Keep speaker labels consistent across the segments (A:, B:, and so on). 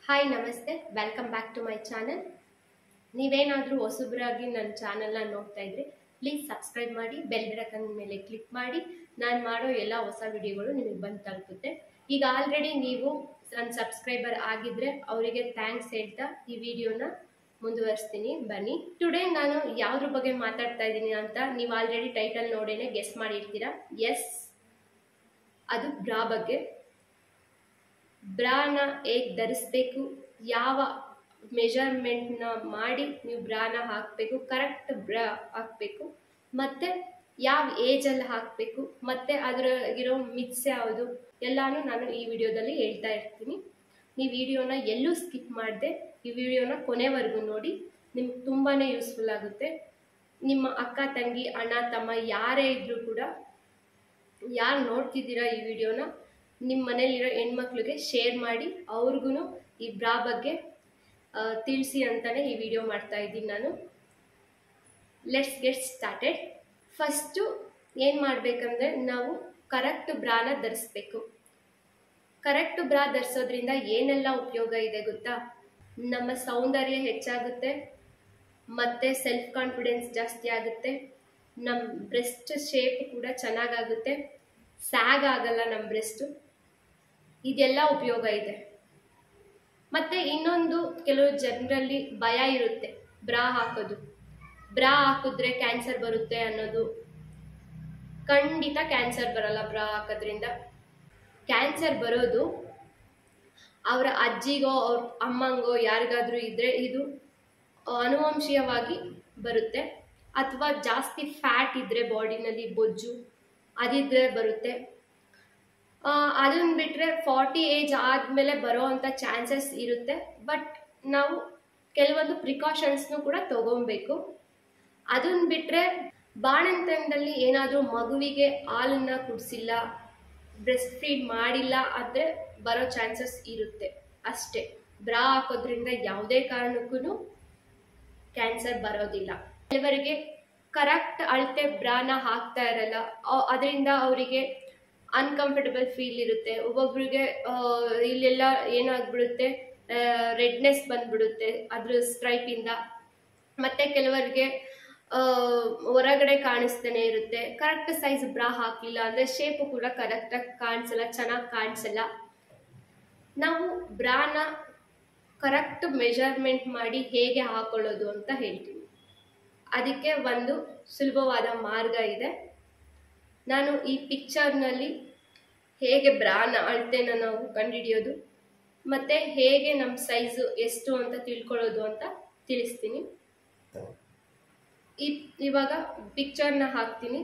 A: Hi ನಮಸ್ತೆ, welcome back to my channel. ನೀವೇನಾದರೂ ಹೊಸಬ್ರಾಗಿ ನನ್ನ ಚಾನಲ್ನ ನೋಡ್ತಾ ಇದ್ರೆ ಪ್ಲೀಸ್ ಸಬ್ಸ್ಕ್ರೈಬ್ ಮಾಡಿ, ಬೆಲ್ ಬಟನ್ ಮೇಲೆ ಕ್ಲಿಕ್ ಮಾಡಿ. ನಾನು ಮಾಡೋ ಎಲ್ಲ ಹೊಸ ವಿಡಿಯೋಗಳು ನಿಮಗೆ ಬಂದು ತಲುಪುತ್ತೆ. ಈಗ ಆಲ್ರೆಡಿ ನೀವು ನನ್ನ ಸಬ್ಸ್ಕ್ರೈಬರ್ ಆಗಿದ್ರೆ ಅವರಿಗೆ ಥ್ಯಾಂಕ್ಸ್ ಹೇಳ್ತಾ ಈ ವಿಡಿಯೋನ ಮುಂದುವರಿಸ್ತೀನಿ. ಬನ್ನಿ, ಟುಡೇ ನಾನು ಯಾವುದ್ರ ಬಗ್ಗೆ ಮಾತಾಡ್ತಾ ಇದ್ದೀನಿ ಅಂತ ನೀವು ಆಲ್ರೆಡಿ ಟೈಟಲ್ ನೋಡೇನೆ ಗೆಸ್ ಮಾಡಿರ್ತೀರಾ. ಎಸ್, ಅದು ಬ್ರಾ ಬಗ್ಗೆ. ಬ್ರಾನ ಹೇಗೆ ಧರಿಸ್ಬೇಕು, ಯಾವ ಮೆಜರ್ಮೆಂಟ್ನ ಮಾಡಿ ನೀವು ಬ್ರಾನ ಹಾಕಬೇಕು, ಕರೆಕ್ಟ್ ಬ್ರಾ ಹಾಕಬೇಕು, ಮತ್ತು ಯಾವ ಏಜಲ್ಲಿ ಹಾಕಬೇಕು, ಮತ್ತು ಅದರಾಗಿರೋ ಮಿಕ್ಸ್ ಯಾವುದು ಎಲ್ಲನೂ ನಾನು ಈ ವಿಡಿಯೋದಲ್ಲಿ ಹೇಳ್ತಾ ಇರ್ತೀನಿ. ನೀವು ವಿಡಿಯೋನ ಎಲ್ಲೂ ಸ್ಕಿಪ್ ಮಾಡದೆ ಈ ವಿಡಿಯೋನ ಕೊನೆವರೆಗೂ ನೋಡಿ, ನಿಮ್ಗೆ ತುಂಬಾ ಯೂಸ್ಫುಲ್ ಆಗುತ್ತೆ. ನಿಮ್ಮ ಅಕ್ಕ ತಂಗಿ ಅಣ್ಣ ತಮ್ಮ ಯಾರೇ ಇದ್ದರೂ ಕೂಡ, ಯಾರು ನೋಡ್ತಿದ್ದೀರಾ ಈ ವಿಡಿಯೋನ, ನಿಮ್ಮ ಮನೇಲಿರೋ ಹೆಣ್ಮಕ್ಳಿಗೆ ಶೇರ್ ಮಾಡಿ, ಅವ್ರಿಗೂ ಈ ಬ್ರಾ ಬಗ್ಗೆ ತಿಳಿಸಿ ಅಂತಾನೆ ಈ ವಿಡಿಯೋ ಮಾಡ್ತಾ ಇದ್ದೀನಿ ನಾನು. Let's get started. ಫಸ್ಟು ಏನು ಮಾಡಬೇಕಂದ್ರೆ, ನಾವು ಕರೆಕ್ಟ್ ಬ್ರಾನ ಧರಿಸ್ಬೇಕು. ಕರೆಕ್ಟ್ ಬ್ರಾ ಧರಿಸೋದ್ರಿಂದ ಏನೆಲ್ಲ ಉಪಯೋಗ ಇದೆ ಗೊತ್ತಾ? ನಮ್ಮ ಸೌಂದರ್ಯ ಹೆಚ್ಚಾಗುತ್ತೆ, ಮತ್ತು ಸೆಲ್ಫ್ ಕಾನ್ಫಿಡೆನ್ಸ್ ಜಾಸ್ತಿ ಆಗುತ್ತೆ, ನಮ್ಮ ಬ್ರೆಸ್ಟ್ ಶೇಪ್ ಕೂಡ ಚೆನ್ನಾಗಾಗುತ್ತೆ, ಸ್ಯಾಗ್ ಆಗಲ್ಲ ನಮ್ಮ ಬ್ರೆಸ್ಟು. ಇದೆಲ್ಲ ಉಪಯೋಗ ಇದೆ. ಮತ್ತು ಇನ್ನೊಂದು, ಕೆಲವು ಜನರಲ್ಲಿ ಭಯ ಇರುತ್ತೆ ಬ್ರಾ ಹಾಕೋದು. ಬ್ರಾ ಹಾಕಿದ್ರೆ ಕ್ಯಾನ್ಸರ್ ಬರುತ್ತೆ ಅನ್ನೋದು. ಖಂಡಿತ ಕ್ಯಾನ್ಸರ್ ಬರಲ್ಲ ಬ್ರಾ ಹಾಕೋದ್ರಿಂದ. ಕ್ಯಾನ್ಸರ್ ಬರೋದು ಅವರ ಅಜ್ಜಿಗೋ ಅವ್ರ ಅಮ್ಮಂಗೋ ಯಾರಿಗಾದ್ರೂ ಇದ್ದರೆ ಇದು ಆನುವಂಶೀಯವಾಗಿ ಬರುತ್ತೆ, ಅಥವಾ ಜಾಸ್ತಿ ಫ್ಯಾಟ್ ಇದ್ದರೆ ಬಾಡಿನಲ್ಲಿ, ಬೊಜ್ಜು ಅದಿದ್ರೆ ಬರುತ್ತೆ. ಅದನ್ನು ಬಿಟ್ಟರೆ 40 ಏಜ್ ಆದಮೇಲೆ ಬರೋ ಅಂಥ ಚಾನ್ಸಸ್ ಇರುತ್ತೆ. ಬಟ್ ನಾವು ಕೆಲವೊಂದು ಪ್ರಿಕಾಷನ್ಸ್ನು ಕೂಡ ತಗೊಬೇಕು. ಅದನ್ನು ಬಿಟ್ಟರೆ ಬಾಣಂತನದಲ್ಲಿ ಏನಾದರೂ ಮಗುವಿಗೆ ಹಾಲನ್ನು ಕುಡಿಸಿಲ್ಲ, ಬ್ರೆಸ್ಟ್ ಫೀಡ್ ಮಾಡಿಲ್ಲ ಆದರೆ ಬರೋ ಚಾನ್ಸಸ್ ಇರುತ್ತೆ ಅಷ್ಟೇ. ಬ್ರಾ ಹಾಕೋದ್ರಿಂದ ಯಾವುದೇ ಕಾರಣಕ್ಕೂ ಕ್ಯಾನ್ಸರ್ ಬರೋದಿಲ್ಲ. ಕೆಲವರಿಗೆ ಕರೆಕ್ಟ್ ಅಳತೆ ಬ್ರಾನ ಹಾಕ್ತಾ ಇರಲ್ಲ, ಅದರಿಂದ ಅವರಿಗೆ ಅನ್ಕಂಫರ್ಟಬಲ್ ಫೀಲ್ ಇರುತ್ತೆ. ಒಬ್ಬೊಬ್ರಿಗೆ ಇಲ್ಲೆಲ್ಲ ಏನಾಗ್ಬಿಡುತ್ತೆ, ರೆಡ್ನೆಸ್ ಬಂದ್ಬಿಡುತ್ತೆ ಅದ್ರ ಸ್ಟ್ರೈಪಿಂದ. ಮತ್ತು ಕೆಲವರಿಗೆ ಹೊರಗಡೆ ಕಾಣಿಸ್ತಾನೆ ಇರುತ್ತೆ. ಕರೆಕ್ಟ್ ಸೈಜ್ ಬ್ರಾ ಹಾಕಲಿಲ್ಲ ಅಂದರೆ ಶೇಪು ಕೂಡ ಕರೆಕ್ಟಾಗಿ ಕಾಣಿಸಲ್ಲ, ಚೆನ್ನಾಗಿ ಕಾಣಿಸಲ್ಲ. ನಾವು ಬ್ರಾನ ಕರೆಕ್ಟ್ ಮೆಜರ್ಮೆಂಟ್ ಮಾಡಿ ಹೇಗೆ ಹಾಕೊಳ್ಳೋದು ಅಂತ ಹೇಳ್ತೀನಿ. ಅದಕ್ಕೆ ಒಂದು ಸುಲಭವಾದ ಮಾರ್ಗ ಇದೆ. ನಾನು ಈ ಪಿಕ್ಚರ್ನಲ್ಲಿ ಹೇಗೆ ಬ್ರಾನ ಅಳತೆನ ನಾವು ಕಂಡುಹಿಡಿಯೋದು ಮತ್ತು ಹೇಗೆ ನಮ್ಮ ಸೈಜು ಎಷ್ಟು ಅಂತ ತಿಳ್ಕೊಳ್ಳೋದು ಅಂತ ತಿಳಿಸ್ತೀನಿ. ಇವಾಗ ಪಿಕ್ಚರ್ನ ಹಾಕ್ತೀನಿ.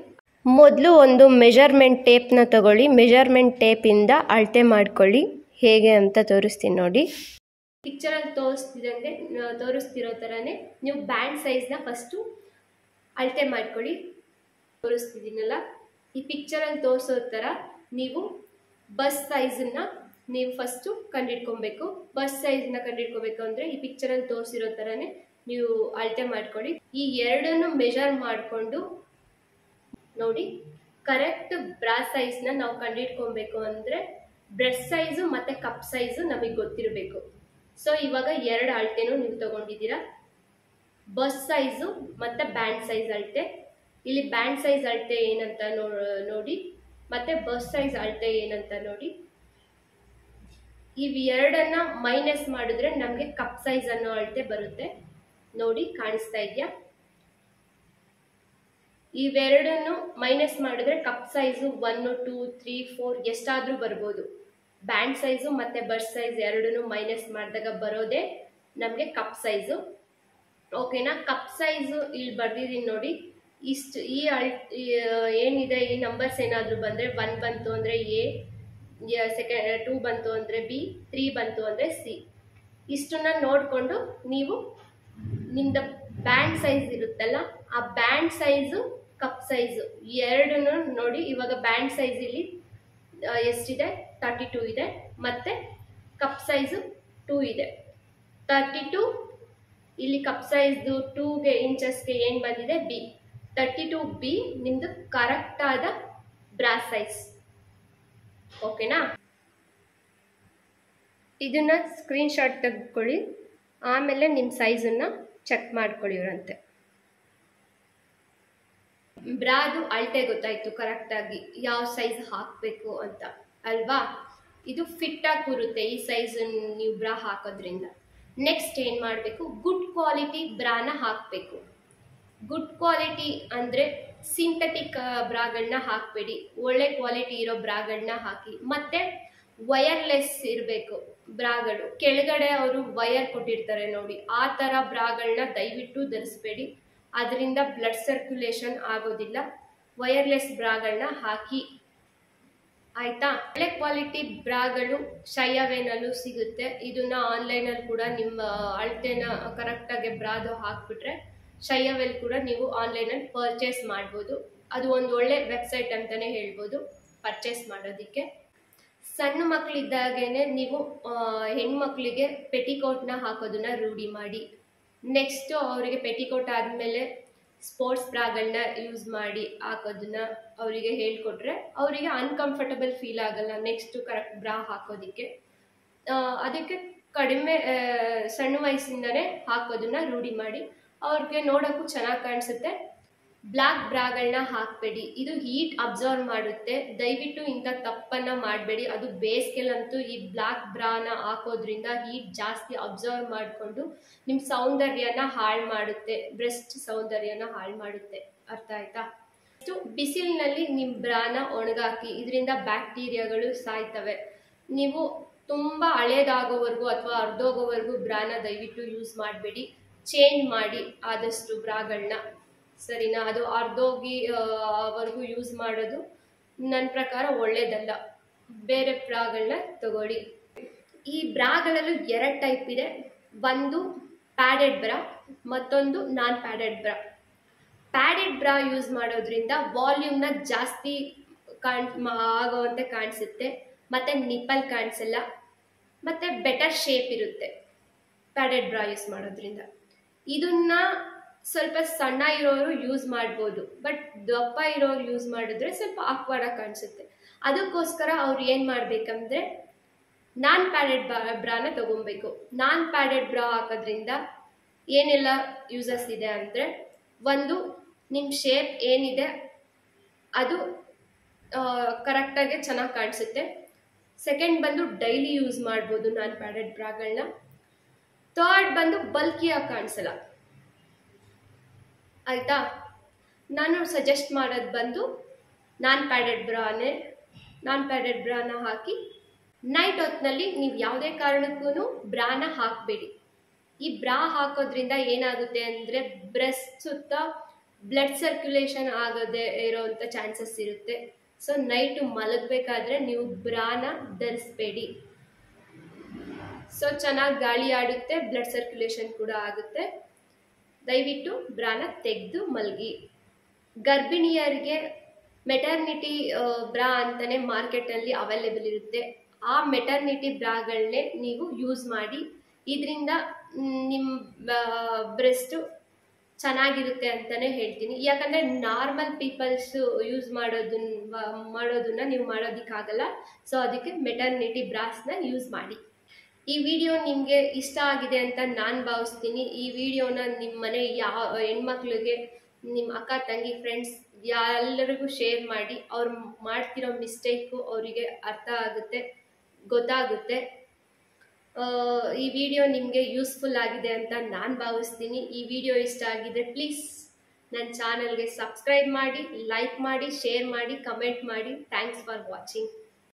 A: ಮೊದಲು ಒಂದು ಮೆಜರ್ಮೆಂಟ್ ಟೇಪ್ನ ತಗೊಳ್ಳಿ. ಮೆಜರ್ಮೆಂಟ್ ಟೇಪಿಂದ ಅಳತೆ ಮಾಡ್ಕೊಳ್ಳಿ. ಹೇಗೆ ಅಂತ ತೋರಿಸ್ತೀನಿ ನೋಡಿ. ಪಿಕ್ಚರಲ್ಲಿ ತೋರಿಸ್ತಿರೋ ಥರನೇ ನೀವು ಬ್ಯಾಂಡ್ ಸೈಜ್ನ ಫಸ್ಟು ಅಳತೆ ಮಾಡ್ಕೊಳ್ಳಿ. ತೋರಿಸ್ತಿದ್ದೀನಲ್ಲ, ಈ ಪಿಕ್ಚರಲ್ಲಿ ತೋರಿಸೋ ಥರ ನೀವು ಬಸ್ ಸೈಜನ್ನು ನೀವು ಫಸ್ಟು ಕಂಡುಹಿಡ್ಕೊಬೇಕು. ಬಸ್ ಸೈಜನ್ನ ಕಂಡುಹಿಡ್ಕೋಬೇಕು ಅಂದರೆ ಈ ಪಿಕ್ಚರಲ್ಲಿ ತೋರಿಸಿರೋ ಥರನೇ ನೀವು ಅಳತೆ ಮಾಡ್ಕೊಳ್ಳಿ. ಈ ಎರಡನ್ನು ಮೆಜರ್ ಮಾಡಿಕೊಂಡು ನೋಡಿ, ಕರೆಕ್ಟ್ ಬ್ರಾ ಸೈಜ್ನ ನಾವು ಕಂಡುಹಿಡ್ಕೊಬೇಕು ಅಂದರೆ ಬ್ರೆಸ್ಟ್ ಸೈಜು ಮತ್ತು ಕಪ್ ಸೈಜು ನಮಗೆ ಗೊತ್ತಿರಬೇಕು. ಸೊ ಇವಾಗ ಎರಡು ಅಳತೆನೂ ನೀವು ತಗೊಂಡಿದ್ದೀರಾ, ಬಸ್ ಸೈಜು ಮತ್ತು ಬ್ಯಾಂಡ್ ಸೈಜ್ ಅಳತೆ. ಇಲ್ಲಿ ಬ್ಯಾಂಡ್ ಸೈಜ್ ಅಳತೆ ಏನಂತ ನೋಡಿ, ಮತ್ತು ಬಸ್ ಸೈಜ್ ಅಳತೆ ಏನಂತ ನೋಡಿ. ಇವೆರಡನ್ನ ಮೈನಸ್ ಮಾಡಿದ್ರೆ ನಮಗೆ ಕಪ್ ಸೈಜ್ ಅನ್ನೋ ಅಳತೆ ಬರುತ್ತೆ. ನೋಡಿ, ಕಾಣಿಸ್ತಾ ಇದೆಯಾ? ಇವೆರಡನ್ನು ಮೈನಸ್ ಮಾಡಿದ್ರೆ ಕಪ್ ಸೈಜು 1, 2, 3, 4 ಎಷ್ಟಾದರೂ ಬರ್ಬೋದು. ಬ್ಯಾಂಡ್ ಸೈಜು ಮತ್ತು ಬಸ್ ಸೈಜ್ ಎರಡನ್ನೂ ಮೈನಸ್ ಮಾಡಿದಾಗ ಬರೋದೇ ನಮಗೆ ಕಪ್ ಸೈಜು. ಓಕೆನಾ? ಕಪ್ ಸೈಜು ಇಲ್ಲಿ ಬರ್ದಿದ್ದೀನಿ ನೋಡಿ. ಇಷ್ಟು ಏನಿದೆ, ಈ ನಂಬರ್ಸ್ ಏನಾದರೂ ಬಂದರೆ 1 ಬಂತು ಅಂದರೆ ಎ, 2 ಬಂತು ಅಂದರೆ ಬಿ, 3 ಬಂತು ಅಂದರೆ ಸಿ. ಇಷ್ಟನ್ನ ನೋಡಿಕೊಂಡು ನೀವು ನಿಮ್ದು ಬ್ಯಾಂಡ್ ಸೈಜ್ ಇರುತ್ತಲ್ಲ, ಆ ಬ್ಯಾಂಡ್ ಸೈಜು ಕಪ್ ಸೈಜು ಎರಡನ್ನೂ ನೋಡಿ. ಇವಾಗ ಬ್ಯಾಂಡ್ ಸೈಜ್ ಇಲ್ಲಿ ಎಷ್ಟಿದೆ? 32 ಇದೆ, ಮತ್ತು ಕಪ್ ಸೈಜು 2 ಇದೆ. 32 ಇಲ್ಲಿ ಕಪ್ ಸೈಜ್ದು 2 ಇಂಚಸ್ಗೆ ಏನು ಬಂದಿದೆ? ಬಿ. 32 ಬಿ ನಿಮ್ಮದು ಕರೆಕ್ಟಾದ ಬ್ರಾ ಸೈಜ್. ಓಕೆನಾ? ಇದನ್ನು ಸ್ಕ್ರೀನ್ಶಾಟ್ ತೆಗೆದುಕೊಳ್ಳಿ, ಆಮೇಲೆ ನಿಮ್ಮ ಸೈಜನ್ನು ಚೆಕ್ ಮಾಡ್ಕೊಳ್ಳಿರಂತೆ. ಬ್ರಾದು ಅಳತೆ ಗೊತ್ತಾಯಿತು ಕರೆಕ್ಟಾಗಿ ಯಾವ ಸೈಜ್ ಹಾಕಬೇಕು ಅಂತ ಅಲ್ವಾ. ಇದು ಫಿಟ್ಟಾಗಿ ಕೂರುತ್ತೆ ಈ ಸೈಜನ್ನು ನೀವು ಬ್ರಾ ಹಾಕೋದ್ರಿಂದ. ನೆಕ್ಸ್ಟ್ ಏನು ಮಾಡಬೇಕು, ಗುಡ್ ಕ್ವಾಲಿಟಿ ಬ್ರಾನ ಹಾಕಬೇಕು. ಗುಡ್ ಕ್ವಾಲಿಟಿ ಅಂದರೆ ಸಿಂಥೆಟಿಕ್ ಬ್ರಾಗಳನ್ನ ಹಾಕಬೇಡಿ, ಒಳ್ಳೆ ಕ್ವಾಲಿಟಿ ಇರೋ ಬ್ರಾಗಳನ್ನ ಹಾಕಿ. ಮತ್ತು ವಯರ್ಲೆಸ್ ಇರಬೇಕು ಬ್ರಾಗಳು. ಕೆಳಗಡೆ ಅವರು ವಯರ್ ಕೊಟ್ಟಿರ್ತಾರೆ ನೋಡಿ, ಆ ಥರ ಬ್ರಾಗಳನ್ನ ದಯವಿಟ್ಟು ಧರಿಸ್ಬೇಡಿ, ಅದರಿಂದ ಬ್ಲಡ್ ಸರ್ಕ್ಯುಲೇಷನ್ ಆಗೋದಿಲ್ಲ. ವಯರ್ಲೆಸ್ ಬ್ರಾಗಳನ್ನ ಹಾಕಿ, ಆಯಿತಾ. ಒಳ್ಳೆ ಕ್ವಾಲಿಟಿ ಬ್ರಾಗಳು ಶೈಯವೇನಲ್ಲೂ ಸಿಗುತ್ತೆ. ಇದನ್ನ ಆನ್ಲೈನಲ್ಲಿ ಕೂಡ ನಿಮ್ಮ ಅಳತೆನ ಕರೆಕ್ಟಾಗಿ ಬ್ರಾದು ಹಾಕ್ಬಿಟ್ರೆ ಶೈಯವೆಲ್ ಕೂಡ ನೀವು ಆನ್ಲೈನಲ್ಲಿ ಪರ್ಚೇಸ್ ಮಾಡ್ಬೋದು. ಅದು ಒಂದು ಒಳ್ಳೆ ವೆಬ್ಸೈಟ್ ಅಂತಲೇ ಹೇಳ್ಬೋದು ಪರ್ಚೇಸ್ ಮಾಡೋದಕ್ಕೆ. ಸಣ್ಣ ಮಕ್ಕಳಿದ್ದಾಗೇ ನೀವು ಹೆಣ್ಮಕ್ಳಿಗೆ ಪೆಟಿಕೋಟ್ನ ಹಾಕೋದನ್ನ ರೂಢಿ ಮಾಡಿ. ನೆಕ್ಸ್ಟು ಅವರಿಗೆ ಪೆಟಿಕೋಟ್ ಆದಮೇಲೆ ಸ್ಪೋರ್ಟ್ಸ್ ಬ್ರಾಗಳನ್ನ ಯೂಸ್ ಮಾಡಿ ಹಾಕೋದನ್ನ ಅವರಿಗೆ ಹೇಳ್ಕೊಟ್ರೆ ಅವರಿಗೆ ಅನ್ಕಂಫರ್ಟಬಲ್ ಫೀಲ್ ಆಗಲ್ಲ ನೆಕ್ಸ್ಟು ಕರೆಕ್ಟ್ ಬ್ರಾ ಹಾಕೋದಕ್ಕೆ. ಅದಕ್ಕೆ ಕಡಿಮೆ ಸಣ್ಣ ವಯಸ್ಸಿಂದನೇ ಹಾಕೋದನ್ನ ರೂಢಿ ಮಾಡಿ, ಅವ್ರಿಗೆ ನೋಡೋಕ್ಕೂ ಚೆನ್ನಾಗಿ ಕಾಣಿಸುತ್ತೆ. ಬ್ಲ್ಯಾಕ್ ಬ್ರಾಗಳನ್ನ ಹಾಕಬೇಡಿ, ಇದು ಹೀಟ್ ಅಬ್ಸರ್ವ್ ಮಾಡುತ್ತೆ. ದಯವಿಟ್ಟು ಇಂಥ ತಪ್ಪನ್ನು ಮಾಡಬೇಡಿ. ಅದು ಬೇಸಿಗೆಲಂತೂ ಈ ಬ್ಲ್ಯಾಕ್ ಬ್ರಾನ ಹಾಕೋದ್ರಿಂದ ಹೀಟ್ ಜಾಸ್ತಿ ಅಬ್ಸರ್ವ್ ಮಾಡಿಕೊಂಡು ನಿಮ್ಮ ಸೌಂದರ್ಯನ ಹಾಳು ಮಾಡುತ್ತೆ, ಬ್ರೆಸ್ಟ್ ಸೌಂದರ್ಯನ ಹಾಳು ಮಾಡುತ್ತೆ. ಅರ್ಥ ಆಯ್ತಾ. ಇಷ್ಟು ಬಿಸಿಲಿನಲ್ಲಿ ನಿಮ್ಮ ಬ್ರಾನ ಒಣಗಾಕಿ, ಇದರಿಂದ ಬ್ಯಾಕ್ಟೀರಿಯಾಗಳು ಸಾಯ್ತವೆ. ನೀವು ತುಂಬ ಹಳೇದಾಗೋವರೆಗೂ ಅಥವಾ ಅರ್ಧೋಗೋವರೆಗೂ ಬ್ರಾನ ದಯವಿಟ್ಟು ಯೂಸ್ ಮಾಡಬೇಡಿ, ಚೇಂಜ್ ಮಾಡಿ ಆದಷ್ಟು ಬ್ರಾಗಳನ್ನ, ಸರಿನಾ. ಅದು ಅರ್ಧೋಗಿ ವರೆಗೂ ಯೂಸ್ ಮಾಡೋದು ನನ್ನ ಪ್ರಕಾರ ಒಳ್ಳೇದಲ್ಲ. ಬೇರೆ ಬ್ರಾಗಳನ್ನ ತಗೊಳ್ಳಿ. ಈ ಬ್ರಾಗಳಲ್ಲೂ 2 ಟೈಪ್ ಇದೆ, ಒಂದು ಪ್ಯಾಡೆಡ್ ಬ್ರಾ, ಮತ್ತೊಂದು ನಾನ್ ಪ್ಯಾಡೆಡ್ ಬ್ರಾ. ಪ್ಯಾಡೆಡ್ ಬ್ರಾ ಯೂಸ್ ಮಾಡೋದ್ರಿಂದ ವಾಲ್ಯೂಮ್ನ ಜಾಸ್ತಿ ಆಗೋವಂತೆ ಕಾಣಿಸುತ್ತೆ, ಮತ್ತು ನಿಪ್ಪಲ್ ಕಾಣಿಸಲ್ಲ, ಮತ್ತು ಬೆಟರ್ ಶೇಪ್ ಇರುತ್ತೆ ಪ್ಯಾಡೆಡ್ ಬ್ರಾ ಯೂಸ್ ಮಾಡೋದ್ರಿಂದ. ಇದನ್ನ ಸ್ವಲ್ಪ ಸಣ್ಣ ಇರೋರು ಯೂಸ್ ಮಾಡ್ಬೋದು, ಬಟ್ ದಪ್ಪ ಇರೋರು ಯೂಸ್ ಮಾಡಿದ್ರೆ ಸ್ವಲ್ಪ ಆಕ್ವರ್ಡಾಗಿ ಕಾಣಿಸುತ್ತೆ. ಅದಕ್ಕೋಸ್ಕರ ಅವ್ರು ಏನು ಮಾಡಬೇಕಂದ್ರೆ ನಾನ್ ಪ್ಯಾಡೆಡ್ ಬ್ರಾನ ತಗೊಬೇಕು. ನಾನ್ ಪ್ಯಾಡೆಡ್ ಬ್ರಾ ಹಾಕೋದ್ರಿಂದ ಏನೆಲ್ಲ ಯೂಸಸ್ ಇದೆ ಅಂದರೆ, ಒಂದು ನಿಮ್ಮ ಶೇಪ್ ಏನಿದೆ ಅದು ಕರೆಕ್ಟಾಗಿ ಚೆನ್ನಾಗಿ ಕಾಣಿಸುತ್ತೆ. ಸೆಕೆಂಡ್ ಬಂದು ಡೈಲಿ ಯೂಸ್ ಮಾಡ್ಬೋದು ನಾನ್ ಪ್ಯಾಡೆಡ್ ಬ್ರಾಗಳನ್ನ. ಥರ್ಡ್ ಬಂದು ಬಲ್ಕಿಯಾಗಿ ಕಾಣಿಸಲ್ಲ, ಆಯಿತಾ. ನಾನು ಸಜೆಸ್ಟ್ ಮಾಡೋದು ಬಂದು ನಾನ್ ಪ್ಯಾಡೆಡ್ ಬ್ರಾನೇ. ನಾನ್ ಪ್ಯಾಡೆಡ್ ಬ್ರಾನ ಹಾಕಿ ನೈಟ್ ಹೊತ್ತಿನಲ್ಲಿ ನೀವು ಯಾವುದೇ ಕಾರಣಕ್ಕೂ ಬ್ರಾನ ಹಾಕಬೇಡಿ. ಈ ಬ್ರಾ ಹಾಕೋದ್ರಿಂದ ಏನಾಗುತ್ತೆ ಅಂದರೆ ಬ್ರೆಸ್ಟ್ ಸುತ್ತ ಬ್ಲಡ್ ಸರ್ಕ್ಯುಲೇಷನ್ ಆಗೋದೇ ಇರೋವಂಥ ಚಾನ್ಸಸ್ ಇರುತ್ತೆ. ಸೊ ನೈಟು ಮಲಗಬೇಕಾದ್ರೆ ನೀವು ಬ್ರಾನ ಧರಿಸ್ಬೇಡಿ. ಸೊ ಚೆನ್ನಾಗಿ ಗಾಳಿ ಆಡುತ್ತೆ, ಬ್ಲಡ್ ಸರ್ಕ್ಯುಲೇಷನ್ ಕೂಡ ಆಗುತ್ತೆ. ದಯವಿಟ್ಟು ಬ್ರಾನ ತೆಗೆದು ಮಲಗಿ. ಗರ್ಭಿಣಿಯರಿಗೆ ಮೆಟರ್ನಿಟಿ ಬ್ರಾ ಅಂತಲೇ ಮಾರ್ಕೆಟಲ್ಲಿ ಅವೈಲೇಬಲ್ ಇರುತ್ತೆ. ಆ ಮೆಟರ್ನಿಟಿ ಬ್ರಾಗಳನ್ನೇ ನೀವು ಯೂಸ್ ಮಾಡಿ. ಇದರಿಂದ ನಿಮ್ಮ ಬ್ರೆಸ್ಟು ಚೆನ್ನಾಗಿರುತ್ತೆ ಅಂತಲೇ ಹೇಳ್ತೀನಿ. ಯಾಕಂದರೆ ನಾರ್ಮಲ್ ಪೀಪಲ್ಸು ಯೂಸ್ ಮಾಡೋದನ್ನ ನೀವು ಮಾಡೋದಕ್ಕಾಗಲ್ಲ. ಸೊ ಅದಕ್ಕೆ ಮೆಟರ್ನಿಟಿ ಬ್ರಾಸ್ನ ಯೂಸ್ ಮಾಡಿ. ಈ ವಿಡಿಯೋ ನಿಮಗೆ ಇಷ್ಟ ಆಗಿದೆ ಅಂತ ನಾನು ಭಾವಿಸ್ತೀನಿ. ಈ ವಿಡಿಯೋನ ನಿಮ್ಮ ಮನೆ ಹೆಣ್ಮಕ್ಳಿಗೆ, ನಿಮ್ಮ ಅಕ್ಕ ತಂಗಿ ಫ್ರೆಂಡ್ಸ್ ಎಲ್ಲರಿಗೂ ಶೇರ್ ಮಾಡಿ. ಅವ್ರು ಮಾಡ್ತಿರೋ ಮಿಸ್ಟೇಕು ಅವರಿಗೆ ಅರ್ಥ ಆಗುತ್ತೆ, ಗೊತ್ತಾಗುತ್ತೆ. ಈ ವಿಡಿಯೋ ನಿಮಗೆ ಯೂಸ್ಫುಲ್ ಆಗಿದೆ ಅಂತ ನಾನು ಭಾವಿಸ್ತೀನಿ. ಈ ವಿಡಿಯೋ ಇಷ್ಟ ಆಗಿದ್ರೆ ಪ್ಲೀಸ್ ನನ್ನ ಚಾನಲ್ಗೆ ಸಬ್ಸ್ಕ್ರೈಬ್ ಮಾಡಿ, ಲೈಕ್ ಮಾಡಿ, ಶೇರ್ ಮಾಡಿ, ಕಮೆಂಟ್ ಮಾಡಿ. Thanks for watching.